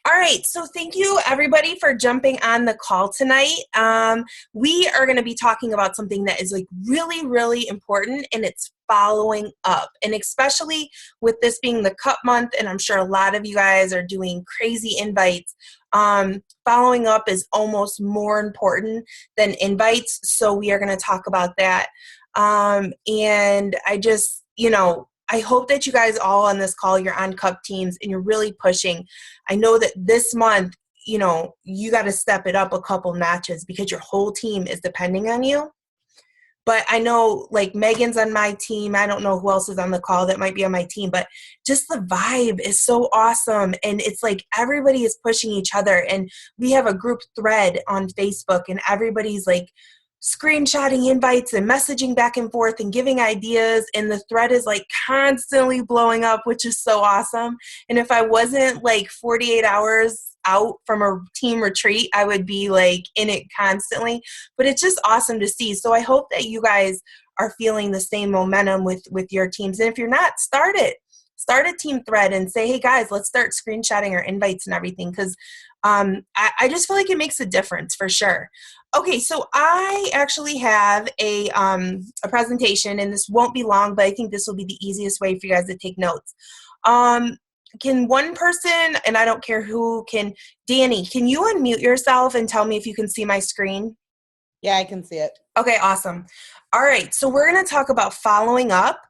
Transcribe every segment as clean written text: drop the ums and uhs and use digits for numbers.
All right, so thank you everybody for jumping on the call tonight. We are going to be talking about something that is like really, really important, and it's following up. And especially with this being the cup month, and I'm sure a lot of you guys are doing crazy invites. Following up is almost more important than invites, so we are going to talk about that. And I just, I hope that you guys all on this call, you're on cup teams and you're really pushing. I know that this month, you got to step it up a couple notches because your whole team is depending on you. But I know like Megan's on my team. I don't know who else is on the call that might be on my team, but just the vibe is so awesome. And it's like everybody is pushing each other. And we have a group thread on Facebook and everybody's like screenshotting invites and messaging back and forth and giving ideas, and the thread is like constantly blowing up, which is so awesome. And if I wasn't like 48 hours out from a team retreat, I would be like in it constantly, but it's just awesome to see. So I hope that you guys are feeling the same momentum with your teams, and if you're not, start a team thread and say, hey guys, let's start screenshotting our invites and everything, because I just feel like it makes a difference for sure. Okay, so I actually have a presentation, and this won't be long, but I think this will be the easiest way for you guys to take notes. Can one person, and I don't care who, Danny, can you unmute yourself and tell me if you can see my screen? Yeah, I can see it. Okay, awesome. All right, so we're going to talk about following up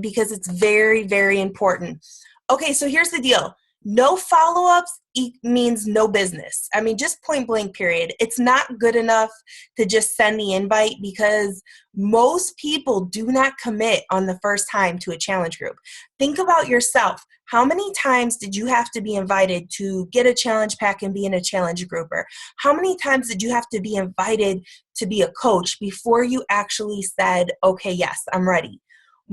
because it's very, very important. Okay, so here's the deal. No follow-ups means no business. I mean, just point blank period. It's not good enough to just send the invite because most people do not commit on the first time to a challenge group. Think about yourself. How many times did you have to be invited to get a challenge pack and be in a challenge grouper? How many times did you have to be invited to be a coach before you actually said, okay, yes, I'm ready?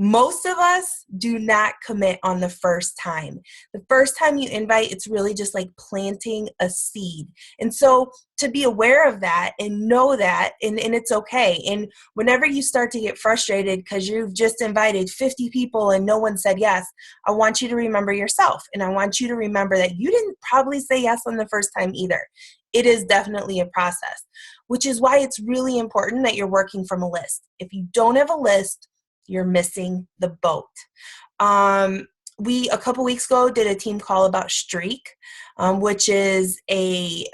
Most of us do not commit on the first time. The first time you invite, it's really just like planting a seed. And so to be aware of that and know that, and it's okay. And whenever you start to get frustrated because you've just invited 50 people and no one said yes, I want you to remember yourself. And I want you to remember that you didn't probably say yes on the first time either. It is definitely a process, which is why it's really important that you're working from a list. If you don't have a list, you're missing the boat. We, a couple weeks ago, did a team call about Streak, which is a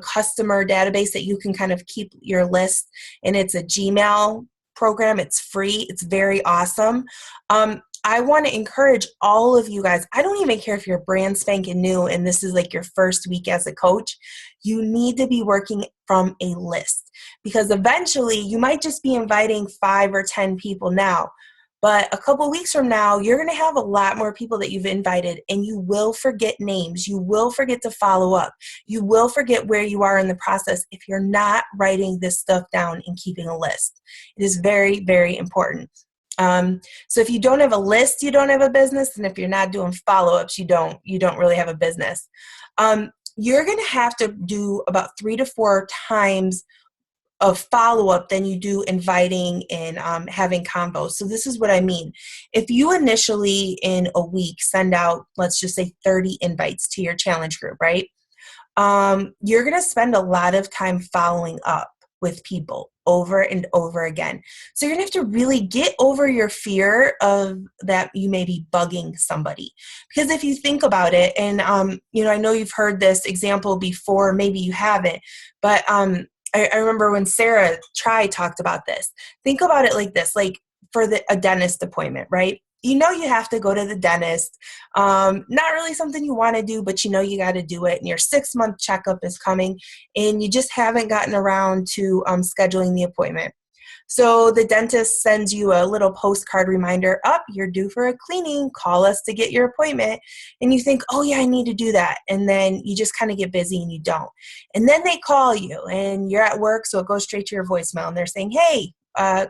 customer database that you can kind of keep your list, and it's a Gmail program. It's free. It's very awesome. I want to encourage all of you guys. I don't even care if you're brand spanking new and this is like your first week as a coach. You need to be working from a list because eventually you might just be inviting 5 or 10 people now. But a couple weeks from now, you're going to have a lot more people that you've invited, and you will forget names. You will forget to follow up. You will forget where you are in the process if you're not writing this stuff down and keeping a list. It is very, very important. So if you don't have a list, you don't have a business. And if you're not doing follow-ups, you don't really have a business. You're going to have to do about 3 to 4 times of follow-up than you do inviting and having combos. So this is what I mean. If you initially in a week send out, let's just say 30 invites to your challenge group, right? You're going to spend a lot of time following up with people over and over again. So you're going to have to really get over your fear of that you may be bugging somebody. Because if you think about it, and I know you've heard this example before, maybe you haven't, but I remember when Sarah Try talked about this. Think about it like this, like for a dentist appointment, right? You know you have to go to the dentist. Not really something you want to do, but you know you got to do it. And your 6-month checkup is coming, and you just haven't gotten around to scheduling the appointment. So the dentist sends you a little postcard reminder, you're due for a cleaning, call us to get your appointment. And you think, oh yeah, I need to do that. And then you just kind of get busy and you don't. And then they call you and you're at work, so it goes straight to your voicemail and they're saying, hey,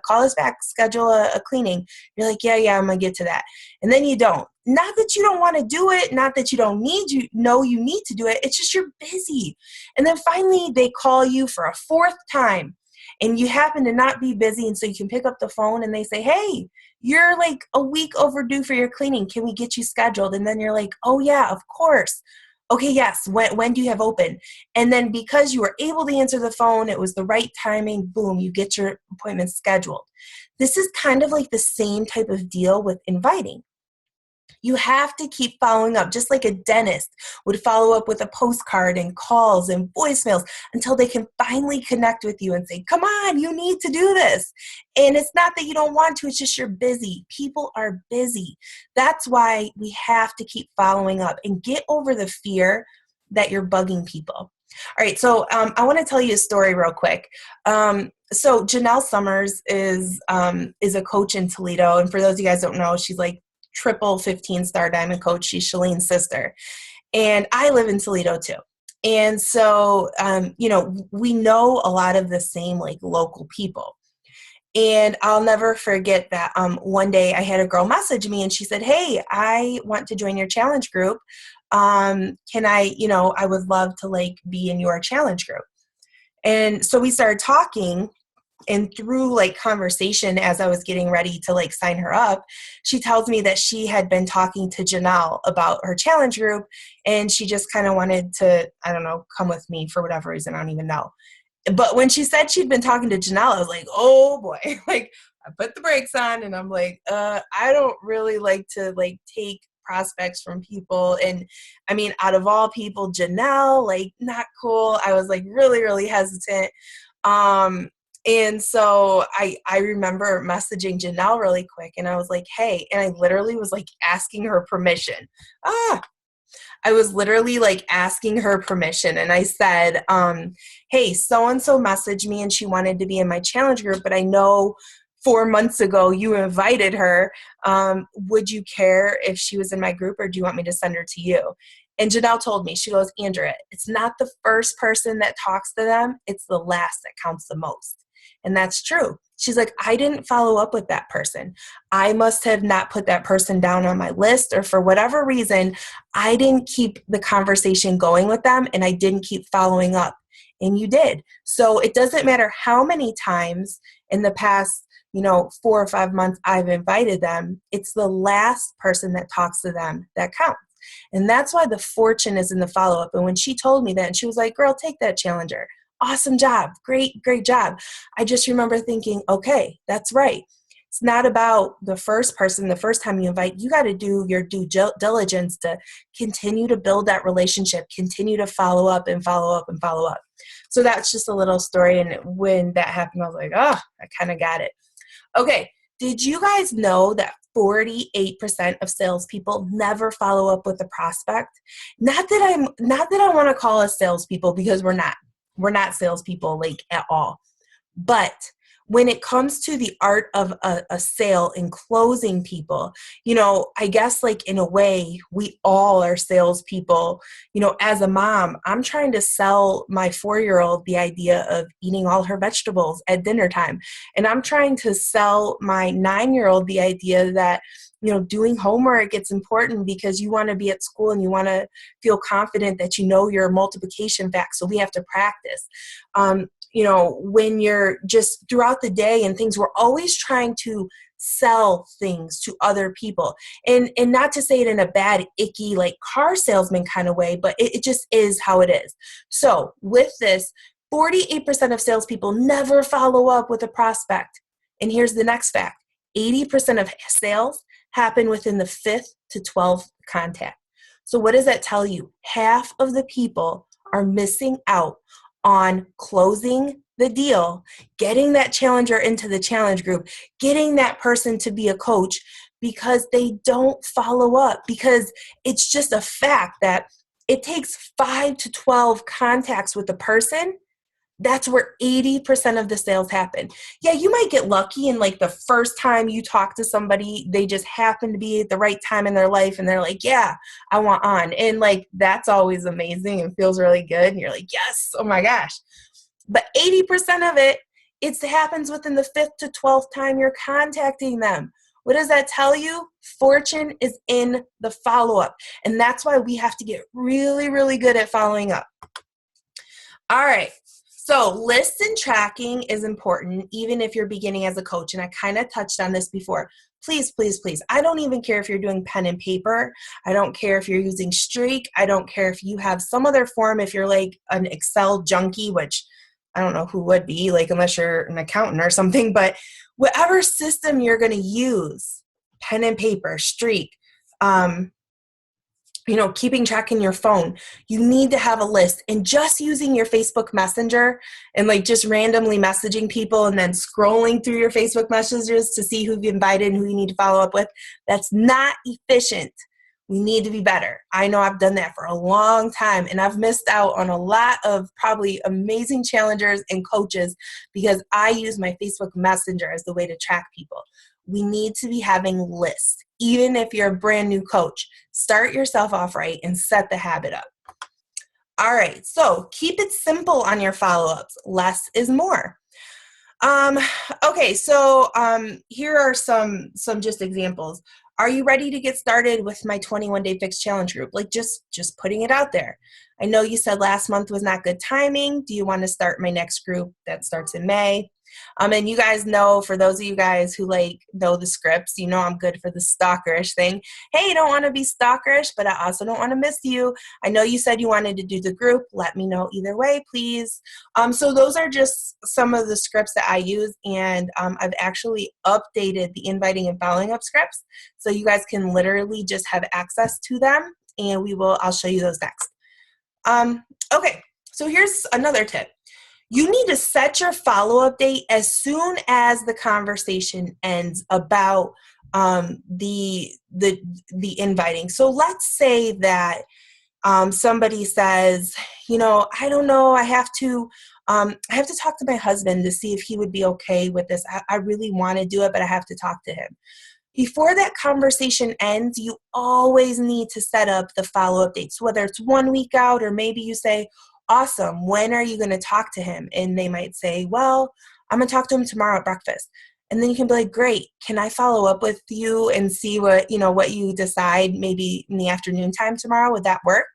call us back, schedule a cleaning. You're like, yeah, I'm going to get to that. And then you don't. Not that you don't want to do it, not that you don't need you need to do it. It's just you're busy. And then finally they call you for a 4th time. And you happen to not be busy, and so you can pick up the phone and they say, hey, you're like a week overdue for your cleaning. Can we get you scheduled? And then you're like, oh yeah, of course. Okay, yes. When do you have open? And then because you were able to answer the phone, it was the right timing, boom, you get your appointment scheduled. This is kind of like the same type of deal with inviting. You have to keep following up, just like a dentist would follow up with a postcard and calls and voicemails until they can finally connect with you and say, come on, you need to do this. And it's not that you don't want to, it's just you're busy. People are busy. That's why we have to keep following up and get over the fear that you're bugging people. All right, so I want to tell you a story real quick. So Janelle Summers is a coach in Toledo, and for those of you guys who don't know, she's like triple 15-star diamond coach. She's Shalene's sister. And I live in Toledo too. And so, we know a lot of the same like local people. And I'll never forget that one day I had a girl message me and she said, hey, I want to join your challenge group. Can I, I would love to like be in your challenge group. And so we started talking. And through like conversation as I was getting ready to like sign her up, she tells me that she had been talking to Janelle about her challenge group and she just kind of wanted to, I don't know, come with me for whatever reason. I don't even know. But when she said she'd been talking to Janelle, I was like, oh boy, like I put the brakes on and I'm like, I don't really like to like take prospects from people. And I mean, out of all people, Janelle, like not cool. I was like really, really hesitant. And so I remember messaging Janelle really quick and I was like, hey, and I literally was like asking her permission. I was literally like asking her permission. And I said, hey, so-and-so messaged me and she wanted to be in my challenge group, but I know 4 months ago you invited her. Would you care if she was in my group or do you want me to send her to you? And Janelle told me, she goes, Andrea, it's not the first person that talks to them. It's the last that counts the most. And that's true. She's like, I didn't follow up with that person. I must have not put that person down on my list, or for whatever reason, I didn't keep the conversation going with them and I didn't keep following up. And you did. So it doesn't matter how many times in the past, 4 or 5 months I've invited them. It's the last person that talks to them that counts. And that's why the fortune is in the follow-up. And when she told me that, and she was like, girl, take that challenger. Awesome job. Great job. I just remember thinking, okay, that's right. It's not about the first person, the first time you invite. You got to do your due diligence to continue to build that relationship, continue to follow up and follow up and follow up. So that's just a little story. And when that happened, I was like, oh, I kind of got it. Okay. Did you guys know that 48% of salespeople never follow up with a prospect? Not that I want to call us salespeople, because we're not. We're not salespeople like at all. But when it comes to the art of a sale and closing people, I guess like in a way, we all are salespeople. As a mom, I'm trying to sell my 4-year-old the idea of eating all her vegetables at dinner time. And I'm trying to sell my 9-year-old the idea that doing homework, it's important because you want to be at school and you want to feel confident that your multiplication facts. So we have to practice. When you're just throughout the day and things, we're always trying to sell things to other people. And not to say it in a bad, icky, like car salesman kind of way, but it just is how it is. So with this, 48% of salespeople never follow up with a prospect. And here's the next fact. 80% of sales happen within the 5th to 12th contact. So what does that tell you? Half of the people are missing out on closing the deal, getting that challenger into the challenge group, getting that person to be a coach, because they don't follow up. Because it's just a fact that it takes 5 to 12 contacts with a person. That's where 80% of the sales happen. Yeah, you might get lucky and like the first time you talk to somebody, they just happen to be at the right time in their life and they're like, yeah, I want on. And like, that's always amazing and feels really good. And you're like, yes, oh my gosh. But 80% of it happens within the 5th to 12th time you're contacting them. What does that tell you? Fortune is in the follow-up. And that's why we have to get really, really good at following up. All right. So lists and tracking is important, even if you're beginning as a coach. And I kind of touched on this before. please, please, please. I don't even care if you're doing pen and paper. I don't care if you're using Streak. I don't care if you have some other form, if you're like an Excel junkie, which I don't know who would be, like unless you're an accountant or something, but whatever system you're going to use, pen and paper, Streak, keeping track in your phone, you need to have a list. And just using your Facebook Messenger and like just randomly messaging people and then scrolling through your Facebook messages to see who you've invited and who you need to follow up with, that's not efficient. We need to be better. I know I've done that for a long time, and I've missed out on a lot of probably amazing challengers and coaches because I use my Facebook Messenger as the way to track people. We need to be having lists. Even if you're a brand new coach, start yourself off right and set the habit up. All right, so keep it simple on your follow-ups. Less is more. Okay, so here are some just examples. Are you ready to get started with my 21-day fix challenge group? Like just putting it out there. I know you said last month was not good timing. Do you want to start my next group that starts in May? And you guys know, for those of you guys who like know the scripts, you know I'm good for the stalkerish thing. Hey, you don't want to be stalkerish, but I also don't want to miss you. I know you said you wanted to do the group. Let me know either way, please. So those are just some of the scripts that I use, and I've actually updated the inviting and following up scripts, so you guys can literally just have access to them, and I'll show you those next. Okay, so here's another tip. You need to set your follow-up date as soon as the conversation ends about the inviting. So let's say that somebody says, I don't know, I have to talk to my husband to see if he would be okay with this. I really want to do it, but I have to talk to him. Before that conversation ends, you always need to set up the follow-up dates, whether it's 1 week out, or maybe you say, awesome, when are you going to talk to him? And they might say, well, I'm going to talk to him tomorrow at breakfast. And then you can be like, great, can I follow up with you and see what you decide maybe in the afternoon time tomorrow? Would that work?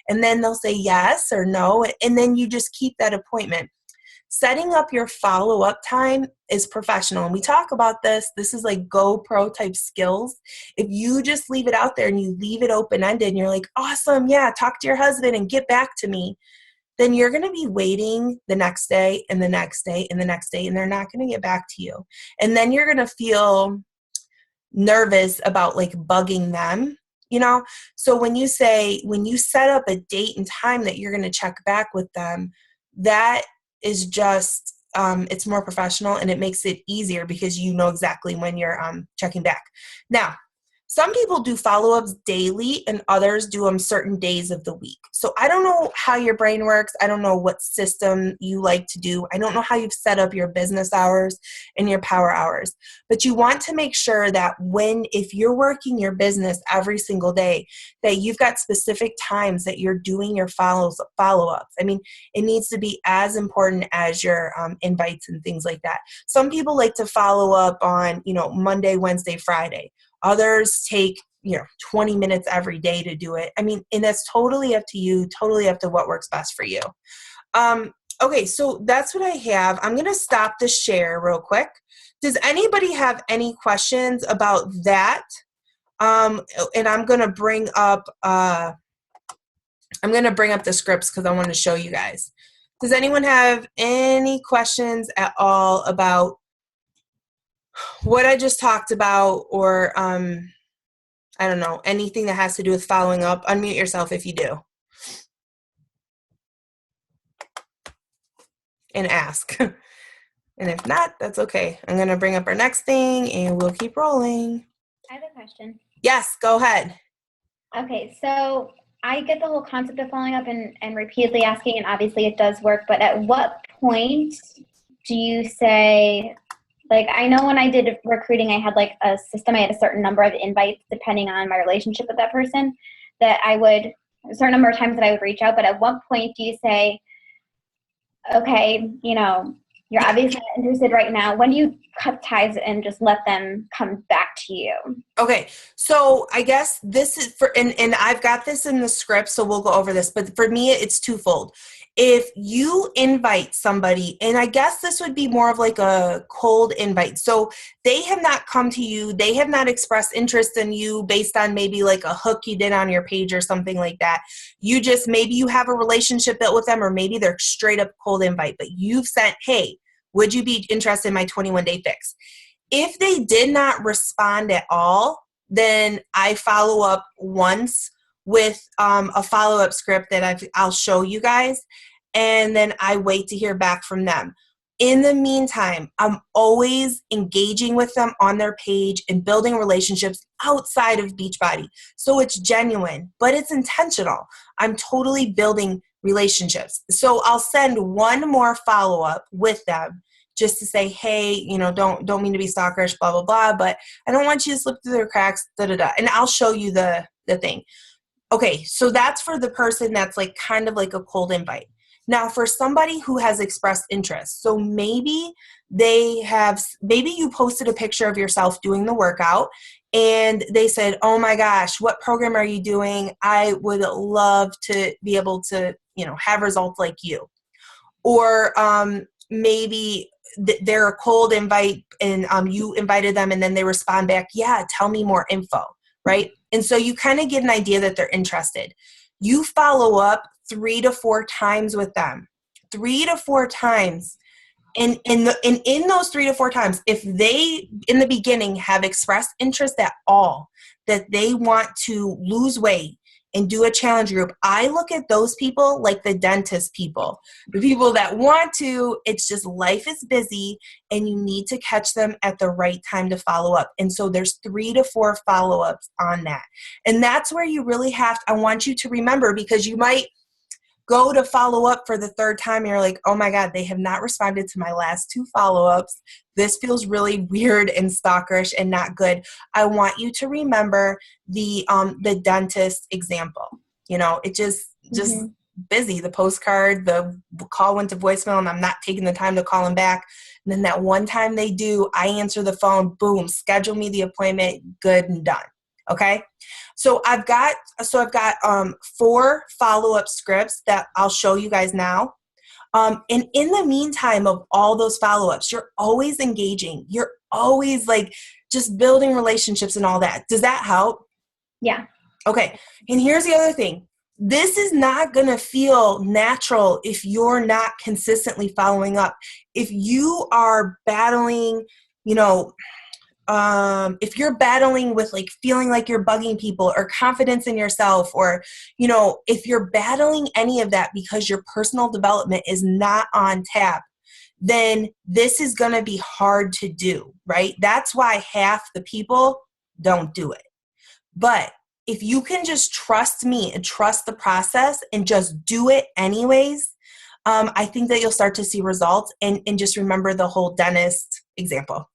And then they'll say yes or no. And then you just keep that appointment. Setting up your follow-up time is professional. And we talk about this. This is like GoPro type skills. If you just leave it out there and you leave it open-ended and you're like, awesome, yeah, talk to your husband and get back to me, then you're going to be waiting the next day and the next day and the next day, and they're not going to get back to you. And then you're going to feel nervous about like bugging them, So when you set up a date and time that you're going to check back with them, that is just, it's more professional, and it makes it easier because you know exactly when you're checking back. Now, some people do follow-ups daily and others do them certain days of the week. So I don't know how your brain works. I don't know what system you like to do. I don't know how you've set up your business hours and your power hours. But you want to make sure that if you're working your business every single day, that you've got specific times that you're doing your follow-ups. I mean, it needs to be as important as your invites and things like that. Some people like to follow up on, Monday, Wednesday, Friday. Others take, 20 minutes every day to do it. I mean, and that's totally up to you, totally up to what works best for you. Okay, so that's what I have. I'm going to stop the share real quick. Does anybody have any questions about that? And I'm going to bring up the scripts because I want to show you guys. Does anyone have any questions at all about what I just talked about, or I don't know, anything that has to do with following up? Unmute yourself if you do and ask. And if not, that's okay. I'm going to bring up our next thing and we'll keep rolling. I have a question. Yes, go ahead. Okay, so I get the whole concept of following up and repeatedly asking, and obviously it does work, but at what point do you say, like, I know when I did recruiting, I had like a system, I had a certain number of invites depending on my relationship with that person, that a certain number of times that I would reach out, but at what point do you say, okay, You're obviously not interested right now. When do you cut ties and just let them come back to you? Okay, so I guess this is for, and I've got this in the script, so we'll go over this, but for me, it's twofold. If you invite somebody, and I guess this would be more of like a cold invite. So they have not come to you, they have not expressed interest in you based on maybe like a hook you did on your page or something like that. You just, maybe you have a relationship built with them, or maybe they're straight up cold invite, but you've sent, hey, would you be interested in my 21-day fix? If they did not respond at all, then I follow up once with a follow-up script that I'll show you guys, and then I wait to hear back from them. In the meantime, I'm always engaging with them on their page and building relationships outside of Beachbody. So it's genuine, but it's intentional. I'm totally building relationships. So I'll send one more follow-up with them just to say, hey, don't mean to be stalkerish, blah, blah, blah, but I don't want you to slip through the cracks, da, da, da. And I'll show you the thing. Okay, so that's for the person that's like kind of like a cold invite. Now, for somebody who has expressed interest, so maybe you posted a picture of yourself doing the workout and they said, oh my gosh, what program are you doing? I would love to be able to, have results like you. Or maybe they're a cold invite and you invited them and then they respond back, yeah, tell me more info, right? And so you kind of get an idea that they're interested. You follow up 3 to 4 times with them, 3 to 4 times. And in those 3 to 4 times, if they in the beginning have expressed interest at all, that they want to lose weight and do a challenge group, I look at those people like the dentist people, the people that want to, it's just life is busy and you need to catch them at the right time to follow up. And so there's 3 to 4 follow-ups on that. And that's where you really I want you to remember, because you might go to follow up for the 3rd time and you're like, oh my God, they have not responded to my last 2 follow-ups. This feels really weird and stalkerish and not good. I want you to remember the dentist example. It just busy. The postcard, the call went to voicemail and I'm not taking the time to call them back. And then that one time they do, I answer the phone, boom, schedule me the appointment, good and done. Okay. So I've got 4 follow-up scripts that I'll show you guys now. And in the meantime of all those follow-ups, you're always engaging. You're always like just building relationships and all that. Does that help? Yeah. Okay. And here's the other thing. This is not going to feel natural if you're not consistently following up. If you are battling, if you're battling with like feeling like you're bugging people or confidence in yourself, or, if you're battling any of that because your personal development is not on tap, then this is going to be hard to do, right? That's why half the people don't do it. But if you can just trust me and trust the process and just do it anyways, I think that you'll start to see results, and just remember the whole dentist example.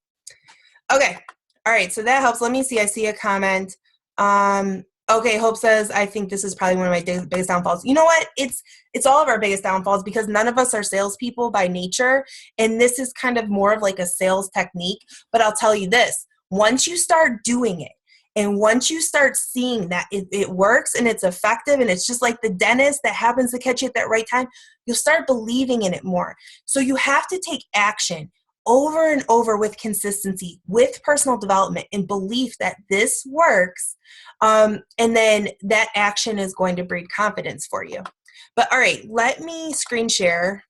Okay. All right. So that helps. Let me see. I see a comment. Okay. Hope says, I think this is probably one of my biggest downfalls. You know what? It's all of our biggest downfalls, because none of us are salespeople by nature. And this is kind of more of like a sales technique. But I'll tell you this, once you start doing it, and once you start seeing that it works and it's effective, and it's just like the dentist that happens to catch you at that right time, you'll start believing in it more. So you have to take action over and over with consistency, with personal development and belief that this works. And then that action is going to breed confidence for you. But all right, let me screen share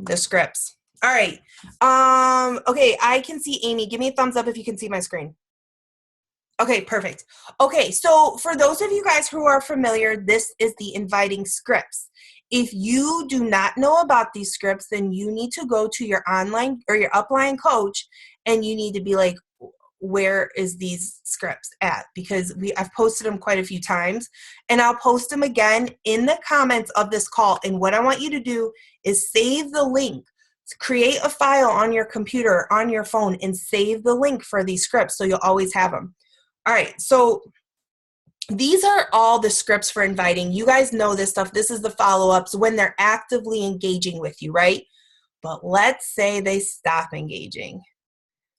the scripts. All right. Okay, I can see Amy. Give me a thumbs up if you can see my screen. Okay, perfect. Okay, so for those of you guys who are familiar, this is the inviting scripts. If you do not know about these scripts, then you need to go to your online or your upline coach, and you need to be like, where is these scripts at? Because I've posted them quite a few times, and I'll post them again in the comments of this call. And what I want you to do is save the link. Create a file on your computer, on your phone, and save the link for these scripts so you'll always have them. All right, so these are all the scripts for inviting. You guys know this stuff. This is the follow-ups when they're actively engaging with you, right? but let's say they stop engaging.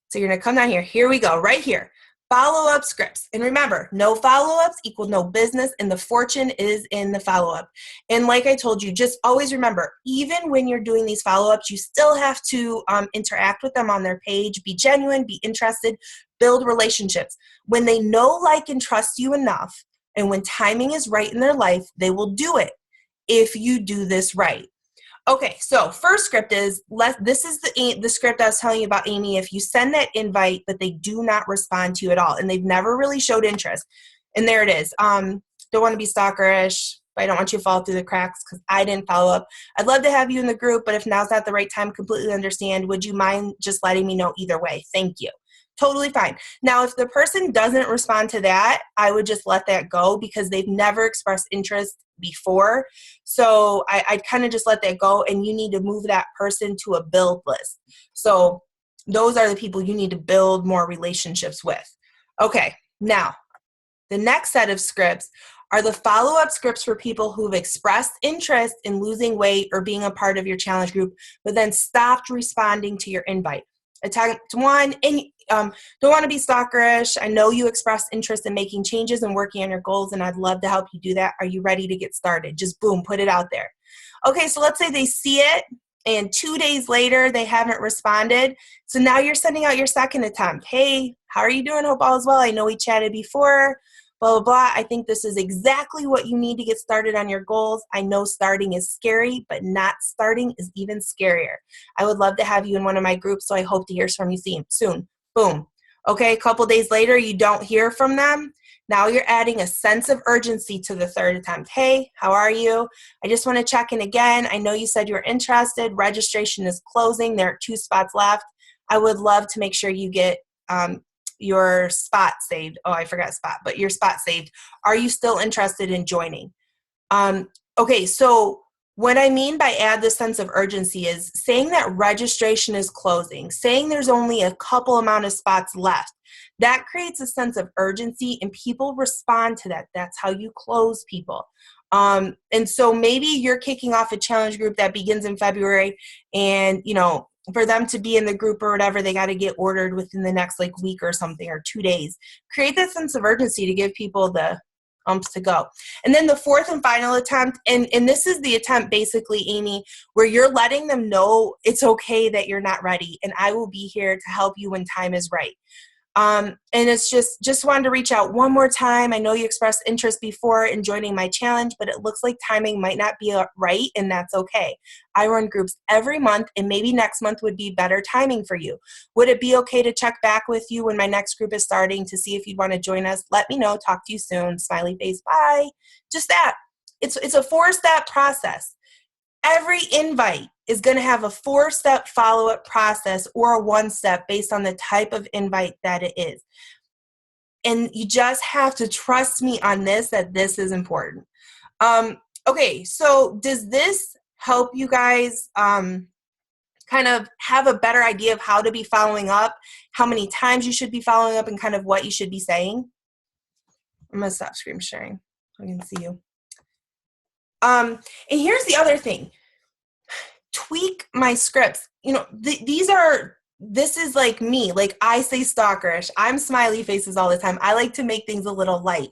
So you're going to come down here. Here we go, right here. Follow-up scripts. And remember, no follow-ups equal no business, and the fortune is in the follow-up. And like I told you, just always remember, even when you're doing these follow-ups, you still have to interact with them on their page, be genuine, be interested, build relationships. When they know, like, and trust you enough, and when timing is right in their life, they will do it if you do this right. Okay, so first script is, this is the script I was telling you about, Amy. If you send that invite, but they do not respond to you at all, and they've never really showed interest, and there it is. Don't want to be stalkerish, but I don't want you to fall through the cracks because I didn't follow up. I'd love to have you in the group, but if now's not the right time, completely understand. Would you mind just letting me know either way? Thank you. Totally fine. Now, if the person doesn't respond to that, I would just let that go because they've never expressed interest before. So I'd kind of just let that go, and you need to move that person to a build list. So those are the people you need to build more relationships with. Okay, now the next set of scripts are the follow-up scripts for people who've expressed interest in losing weight or being a part of your challenge group, but then stopped responding to your invite. Attempt one, and don't want to be stalkerish. I know you expressed interest in making changes and working on your goals, and I'd love to help you do that. Are you ready to get started? Just boom, put it out there. Okay, so let's say they see it, and 2 days later, they haven't responded. So now you're sending out your second attempt. Hey, how are you doing? Hope all is well. I know we chatted before. Blah, blah, blah. I think this is exactly what you need to get started on your goals. I know starting is scary, but not starting is even scarier. I would love to have you in one of my groups, so I hope to hear from you soon. Boom. Okay, a couple days later, you don't hear from them. Now you're adding a sense of urgency to the third attempt. Hey, how are you? I just want to check in again. I know you said you were interested. Registration is closing. There are 2 spots left. I would love to make sure you get your spot saved. Oh, I forgot spot, but your spot saved. Are you still interested in joining? Okay, so what I mean by add this sense of urgency is saying that registration is closing, saying there's only a couple amount of spots left. That creates a sense of urgency, and people respond to that. That's how you close people. And so maybe you're kicking off a challenge group that begins in February, and for them to be in the group or whatever, they got to get ordered within the next week or something, or 2 days. Create that sense of urgency to give people the umps to go. And then the fourth and final attempt, and this is the attempt basically, Amy, where you're letting them know it's okay that you're not ready, and I will be here to help you when time is right. And it's just wanted to reach out one more time. I know you expressed interest before in joining my challenge, but it looks like timing might not be right, and that's okay. I run groups every month, and maybe next month would be better timing for you. Would it be okay to check back with you when my next group is starting to see if you'd want to join us? Let me know. Talk to you soon. Smiley face. Bye. Just that. It's a 4-step process. Every invite is going to have a 4-step follow-up process or a 1-step based on the type of invite that it is. And you just have to trust me on this, that this is important. Okay, so does this help you guys kind of have a better idea of how to be following up, how many times you should be following up, and kind of what you should be saying? I'm going to stop screen sharing so I can see you. And here's the other thing. Tweak my scripts. This is like me. I say stalkerish. I'm smiley faces all the time. I like to make things a little light.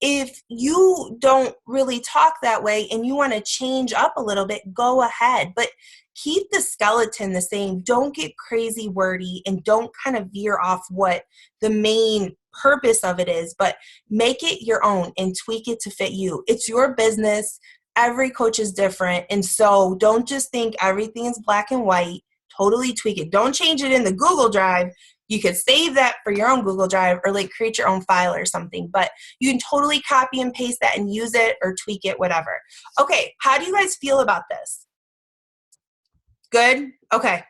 If you don't really talk that way and you want to change up a little bit, go ahead. But keep the skeleton the same. Don't get crazy wordy, and don't kind of veer off what the main purpose of it is, but make it your own and tweak it to fit you. It's your business. Every coach is different, and so don't just think everything is black and white. Totally tweak it. Don't change it in the Google Drive. You could save that for your own Google Drive, or create your own file or something, but you can totally copy and paste that and use it or tweak it, whatever. Okay, how do you guys feel about this? Good? Okay.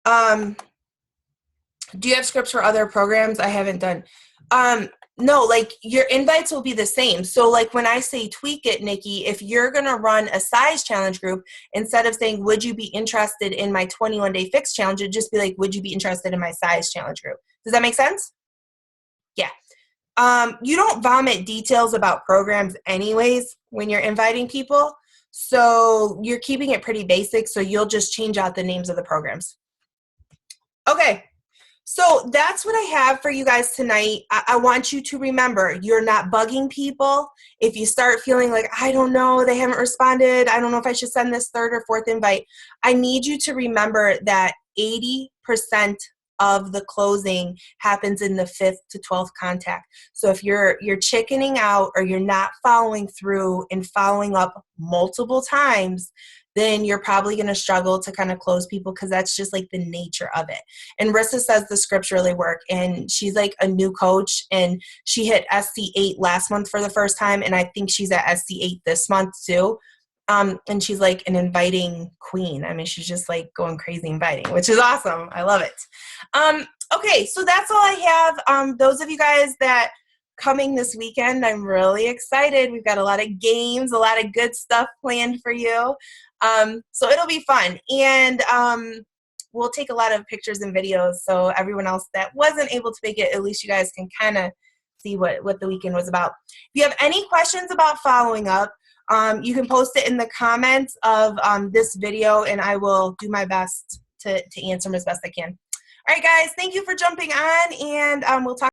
Do you have scripts for other programs? I haven't done. No, your invites will be the same. So when I say tweak it, Nikki, if you're going to run a size challenge group, instead of saying, would you be interested in my 21-day fix challenge, it'd just be would you be interested in my size challenge group? Does that make sense? Yeah. You don't vomit details about programs anyways when you're inviting people. So you're keeping it pretty basic, so you'll just change out the names of the programs. Okay, so that's what I have for you guys tonight. I want you to remember, you're not bugging people. If you start feeling like, I don't know, they haven't responded, I don't know if I should send this third or fourth invite, I need you to remember that 80% of the closing happens in the 5th to 12th contact. So if you're chickening out or you're not following through and following up multiple times, then you're probably going to struggle to kind of close people, because that's just like the nature of it. And Rissa says the scripts really work, and she's like a new coach, and she hit SC8 last month for the first time, and I think she's at SC8 this month too. And she's like an inviting queen. I mean, she's just like going crazy inviting, which is awesome. I love it. Okay, so that's all I have. Those of you guys that coming this weekend, I'm really excited. We've got a lot of games, a lot of good stuff planned for you. So it'll be fun. And we'll take a lot of pictures and videos, so everyone else that wasn't able to make it, at least you guys can kind of see what the weekend was about. If you have any questions about following up, you can post it in the comments of this video, and I will do my best to answer them as best I can. All right, guys, thank you for jumping on, and we'll talk